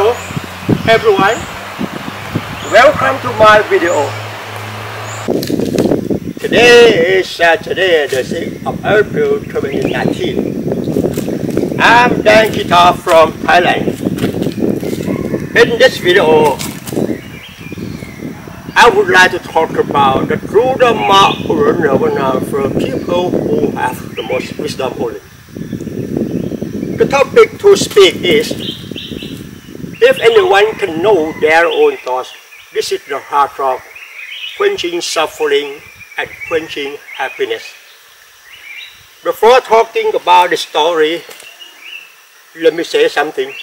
Hello everyone, welcome to my video. Today is Saturday, the 6th of April 2019. I'm Dan Kita from Thailand. In this video, I would like to talk about the true Dharma or Nirvana for people who have the most wisdom only. The topic to speak is, if anyone can know their own thoughts, this is the heart of quenching suffering and quenching happiness. Before talking about the story, let me say something.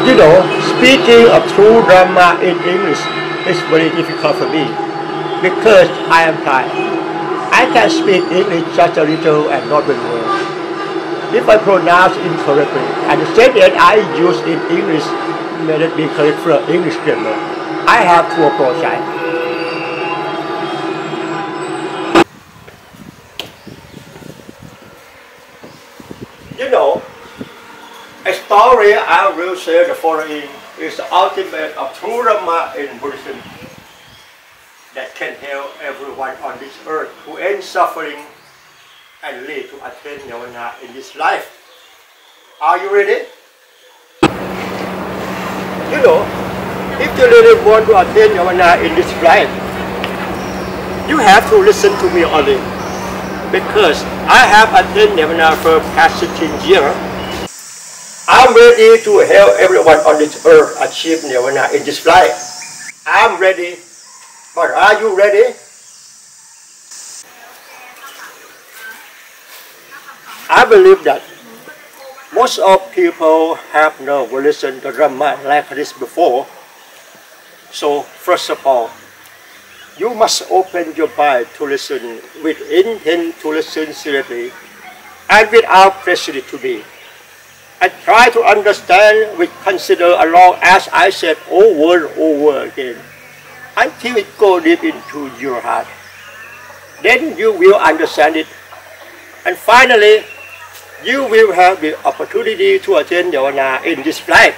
You know, speaking of true Dharma in English is very difficult for me because I am Thai. I can speak English just a little and not very well. If I pronounce incorrectly and the sentence I use in English may not be correct for English grammar, I have to apologize. You know, a story I will say the following is the ultimate of true Dharma in Buddhism that can help everyone on this earth to end suffering and lead to attain nirvana in this life. Are you ready? You know, if you really want to attain nirvana in this life, you have to listen to me only, because I have attained nirvana for past 16 years. I'm ready to help everyone on this earth achieve nirvana in this life. I'm ready, but are you ready? I believe that most of people have never listened to Dharma like this before. So first of all, you must open your mind to listen with intent to listen seriously and without prejudice to me. And try to understand with consider along as I said over and over again until it goes deep into your heart. Then you will understand it. And finally, you will have the opportunity to attain nirvana in this life.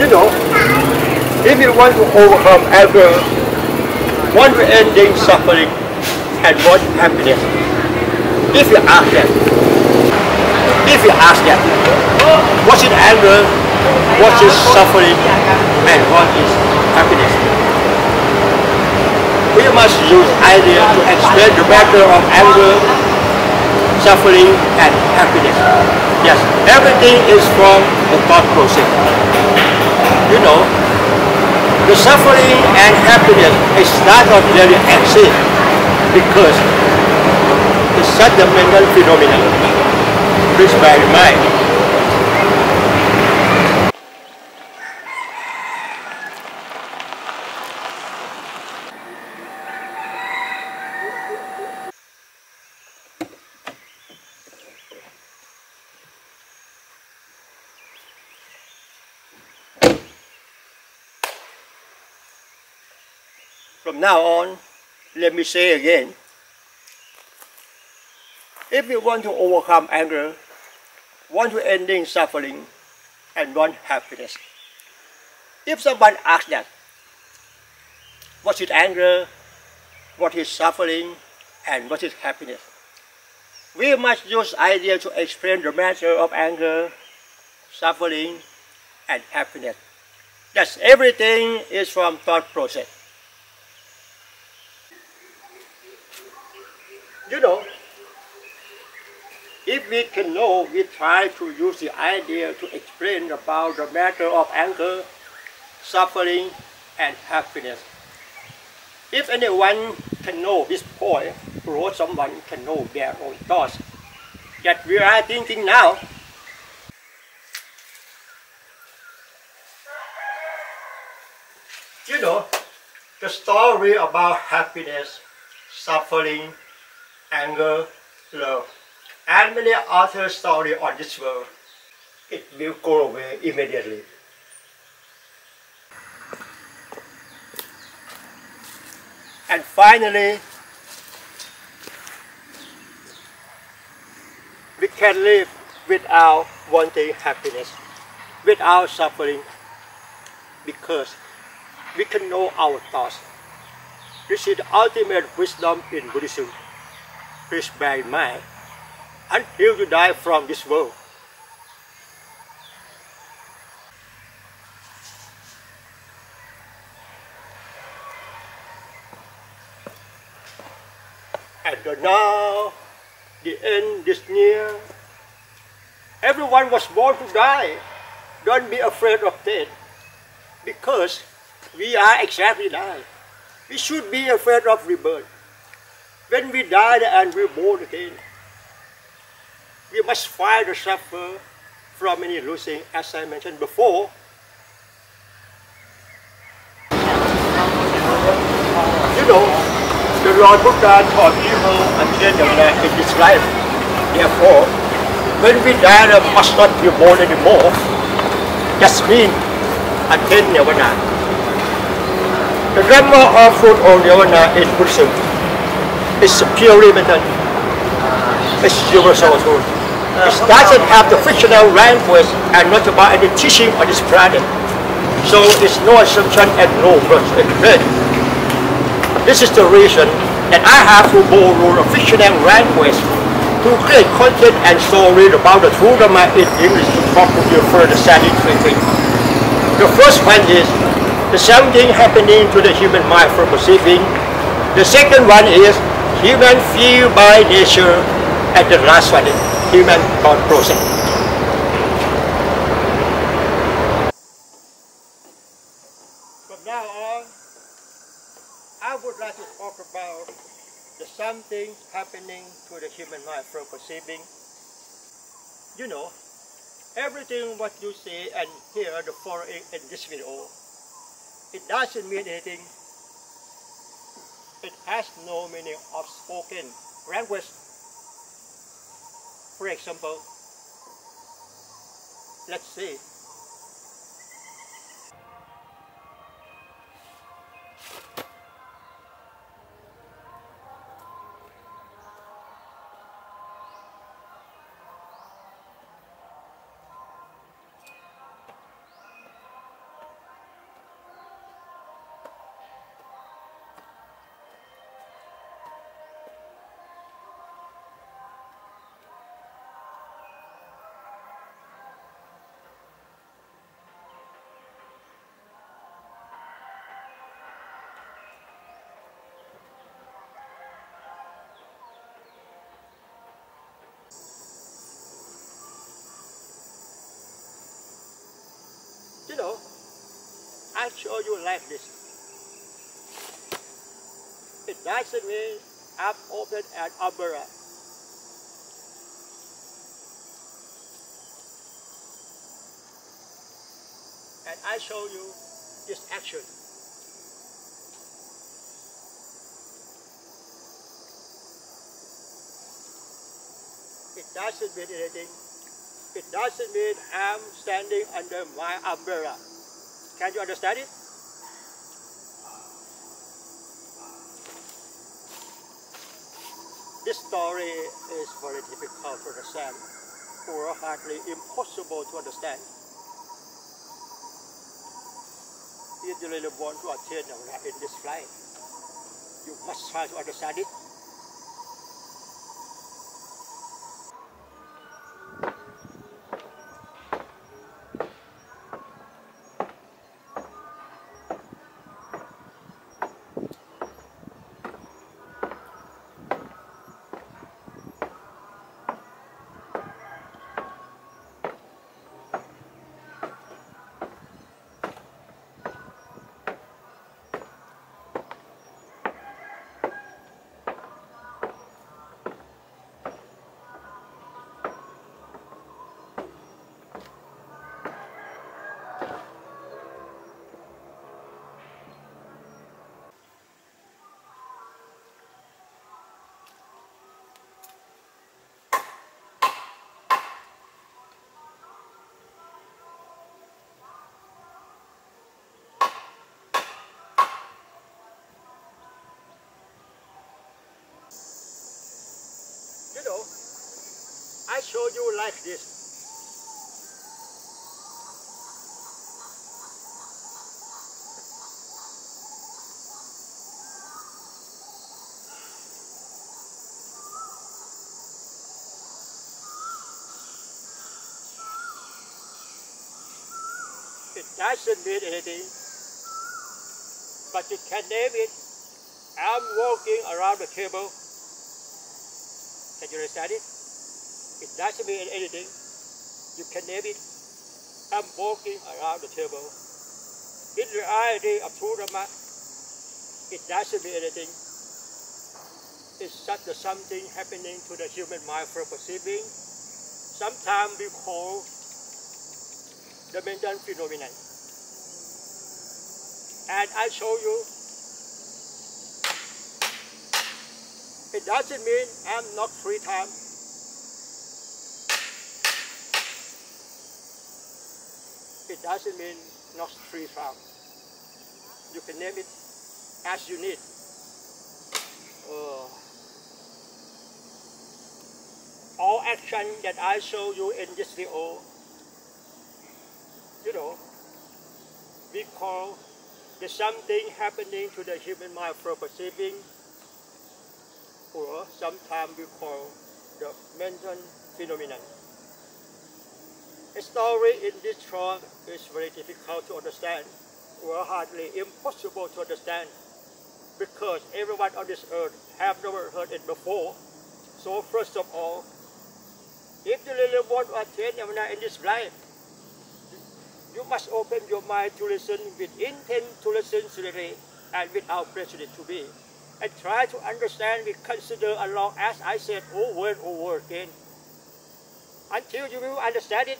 You know, if you want to overcome anger, want to ending suffering, and want happiness, if you ask them, what is anger, what is suffering, and what is happiness? We must use idea to explain the matter of anger, suffering, and happiness. Yes, everything is from the thought process. You know, the suffering and happiness is not really exist because the fundamental phenomenon. Please bear in mind. From now on, let me say again, if you want to overcome anger, want to ending suffering, and want happiness, if someone asks that, what is anger, what is suffering, and what is happiness, we must use idea to explain the matter of anger, suffering, and happiness. That's everything is from thought process. You know, if we can know, we try to use the idea to explain about the matter of anger, suffering, and happiness. If anyone can know this point, or someone can know their own thoughts that we are thinking now, you know, the story about happiness, suffering, anger, love, and many other stories on this world, it will go away immediately. And finally, we can live without wanting happiness, without suffering, because we can know our thoughts. This is the ultimate wisdom in Buddhism. Please bear in mind until you die from this world. And now, the end is near. Everyone was born to die. Don't be afraid of death, because we are exactly dying. We should be afraid of rebirth. When we die and we're born again, we must fight or suffer from any losing, as I mentioned before. You know, the Lord Buddha taught evil until in this life. Therefore, when we die, we must not be born anymore. That means attain nirvana. The grammar of fruit of nirvana in Buddhism is purely mental. It's universal truth. It doesn't have the fictional language and not about any teaching on this planet. So it's no assumption and no birth. This is the reason that I have to borrow a fictional language to create content and story about the true Dhamma in English to talk to you further scientifically. The first one is the something happening to the human mind for perceiving. The second one is human feel by nature, and the last one is human thought process. From now on, I would like to talk about the something happening to the human mind from perceiving. You know, everything what you see and hear the following in this video, it doesn't mean anything. It has no meaning of spoken language. For example, let's see. You know, I show you like this. It doesn't mean I've opened an umbrella. And I show you this action. It doesn't mean anything. It doesn't mean I'm standing under my umbrella. Can you understand it? This story is very difficult to understand, or hardly impossible to understand. If you really want to attain in this life, you must try to understand it. You know, I show you like this. It doesn't mean anything, but you can name it. I'm walking around the table. Can you understand it? It doesn't mean anything. You can name it. I'm walking around the table. In reality of true Dhamma, it doesn't mean anything. It's just something happening to the human mind for perceiving. Sometimes we call the mental phenomenon. And I show you, it doesn't mean I'm not free time. It doesn't mean not free time. You can name it as you need. All action that I show you in this video, you know, we call the something happening to the human mind for perceiving, or sometimes we call the mental phenomenon. A story in this talk is very difficult to understand, or hardly impossible to understand, because everyone on this earth have never heard it before. So first of all, if you really want to attain enlightenment in this life, you must open your mind to listen with intent to listen sincerely and without prejudice to be. And try to understand, we consider along as I said over and over again, until you will understand it.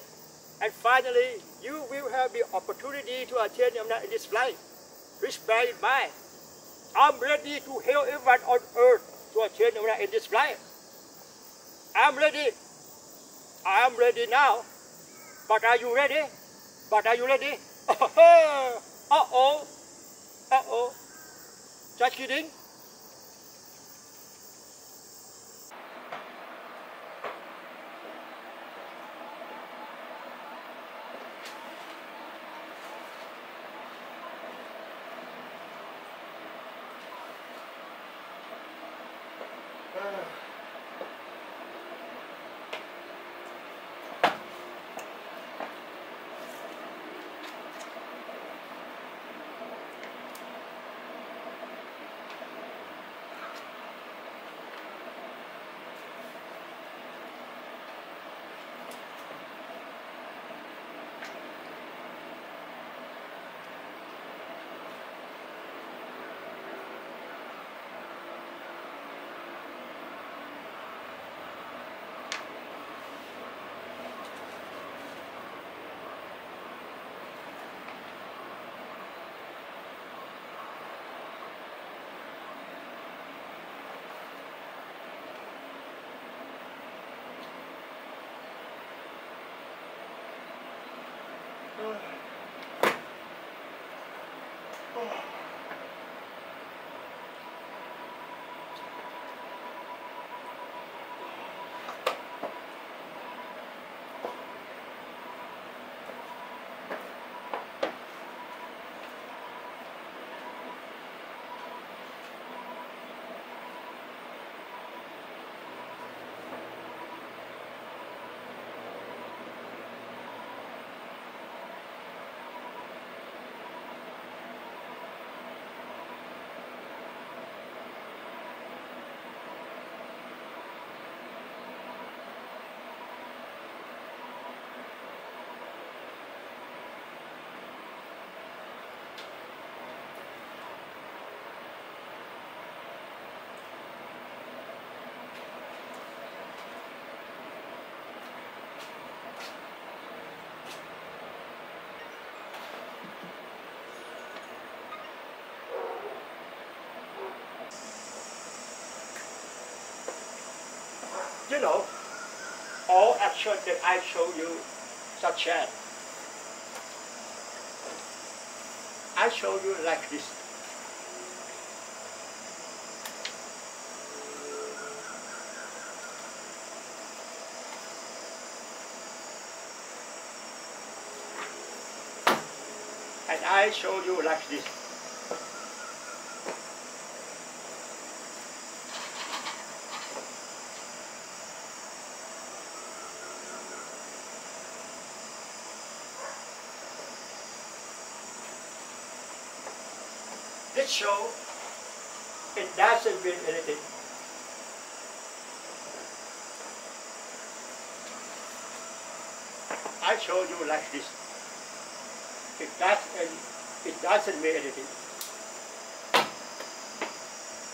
And finally, you will have the opportunity to attain enlightenment in this life. Please bear in mind, I'm ready to help everyone on earth to attain enlightenment in this life. I'm ready. I am ready now. But are you ready? But are you ready? Uh-oh. Uh-oh. Just kidding. You know, all action that I show you, such as I show you like this. and I show you like this. This show, it doesn't mean anything. I show you like this. It doesn't mean anything.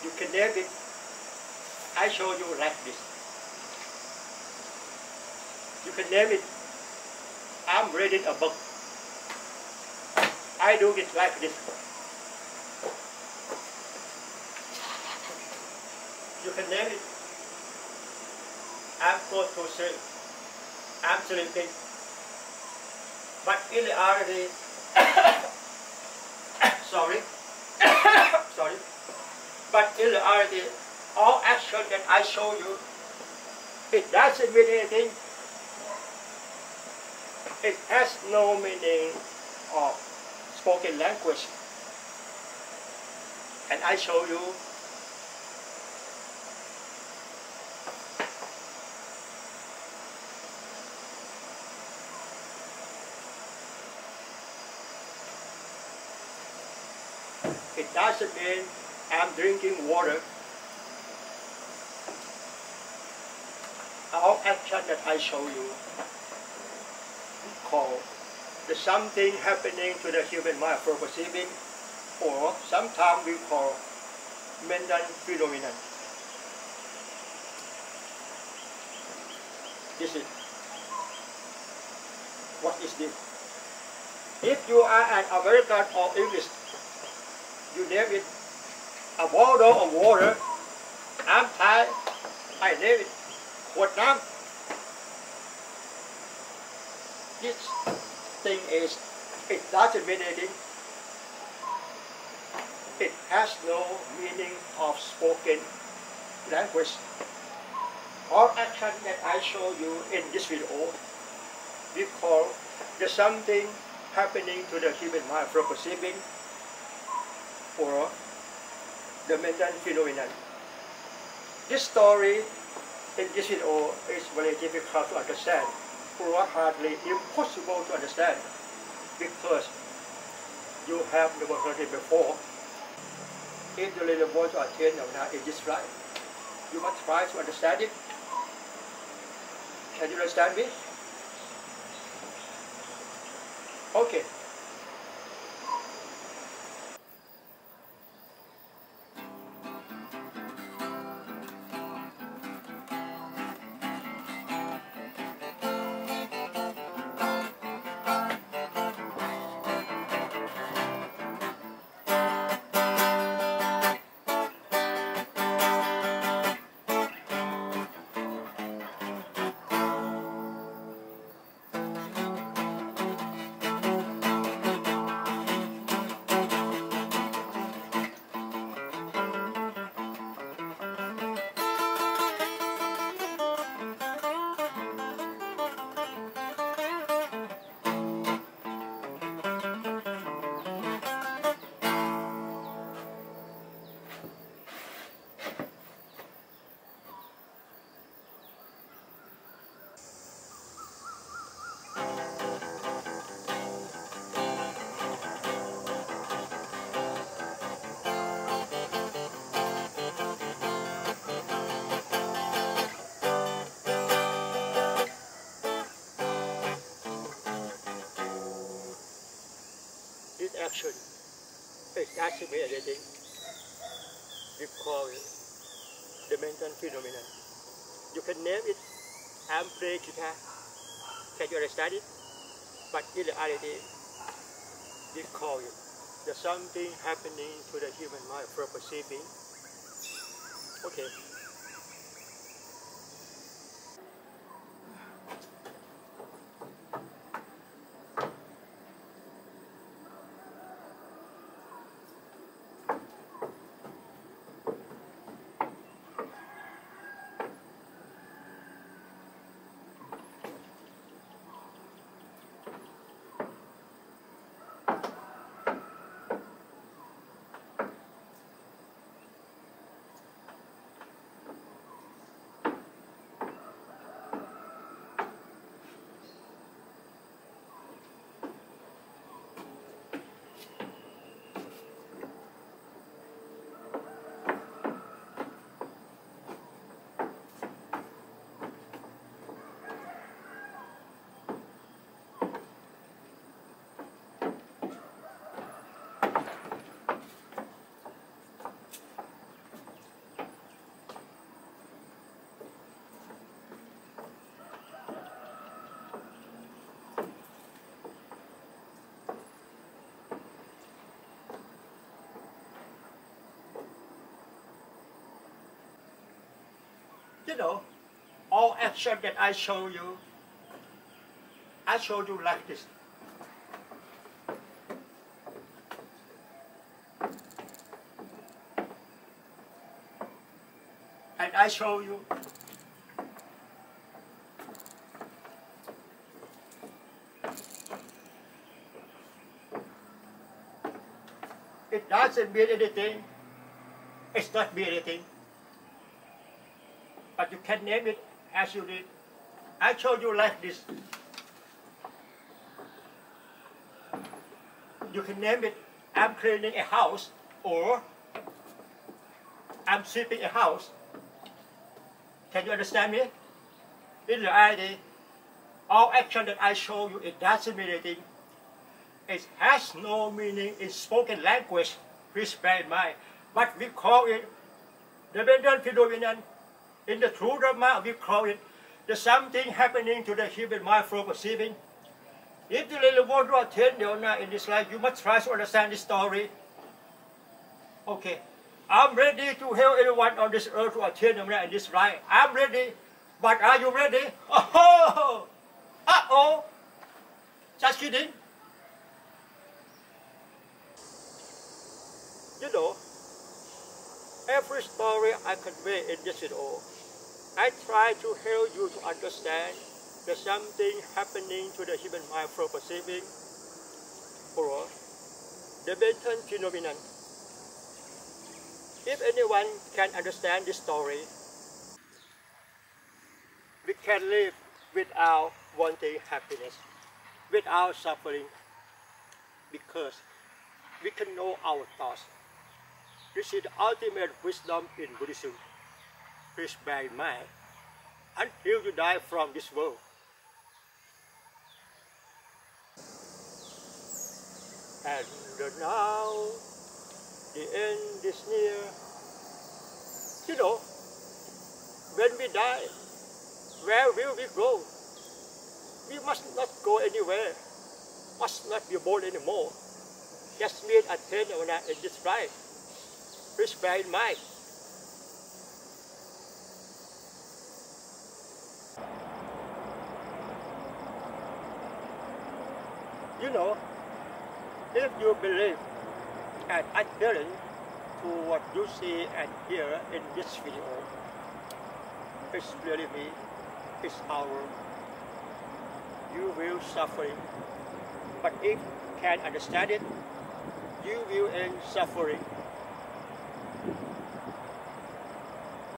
You can name it. I show you like this. You can name it. I'm reading a book. I do it like this. You can name it. I'm going to sleep. I'm sleeping. But in reality, sorry, sorry. But in reality, all action that I show you, it doesn't mean anything. It has no meaning of spoken language. And I show you it doesn't mean I'm drinking water. All action that I show you called the something happening to the human mind for perceiving, or sometimes we call mental phenomenon. This is what is this? If you are an American or English, you name it a bottle of water. I'm Thai, I name it Quật Nam. This thing is, it doesn't mean anything. It has no meaning of spoken language. All action that I show you in this video, we call the something happening to the human mind from perceiving, or the mental phenomenon. This story in this video is very difficult to understand, or hardly impossible to understand, because you have never heard it before. If you really want to attain now in this life, you must try to understand it. Can you understand me? Okay. This action, it doesn't mean anything. We call it the mental phenomenon. You can name it, I'm playing guitar. Can you understand it? But in reality, we call it the something happening to the human mind for perceiving. Okay. You know, all action that I show you like this. And I show you. It doesn't mean anything. It's not mean anything. But you can name it as you did. I showed you like this. You can name it, I'm cleaning a house, or I'm sweeping a house. Can you understand me? In reality, all action that I show you, it doesn't mean anything. It has no meaning in spoken language, please bear in mind. But we call it the mental phenomenon. In the true Dharma, we call it the something happening to the human mind from perceiving. If you really want to attain Nirvana in this life, you must try to understand this story. Okay, I'm ready to help everyone on this earth to attain Nirvana in this life. I'm ready, but are you ready? Oh, uh-oh, just kidding. You know, every story I convey in this video, I try to help you to understand there's something happening to the human mind from perceiving, or the mental phenomenon. If anyone can understand this story, we can live without wanting happiness, without suffering, because we can know our thoughts. This is the ultimate wisdom in Buddhism. Please bear in mind, until you die from this world. And now, the end is near. You know, when we die, where will we go? We must not go anywhere, must not be born anymore. Just mean attain Nirvana in this life. Please bear in mind. You know, if you believe and adherent to what you see and hear in this video, it's really me, it's our, you will suffering. But if you can understand it, you will end suffering.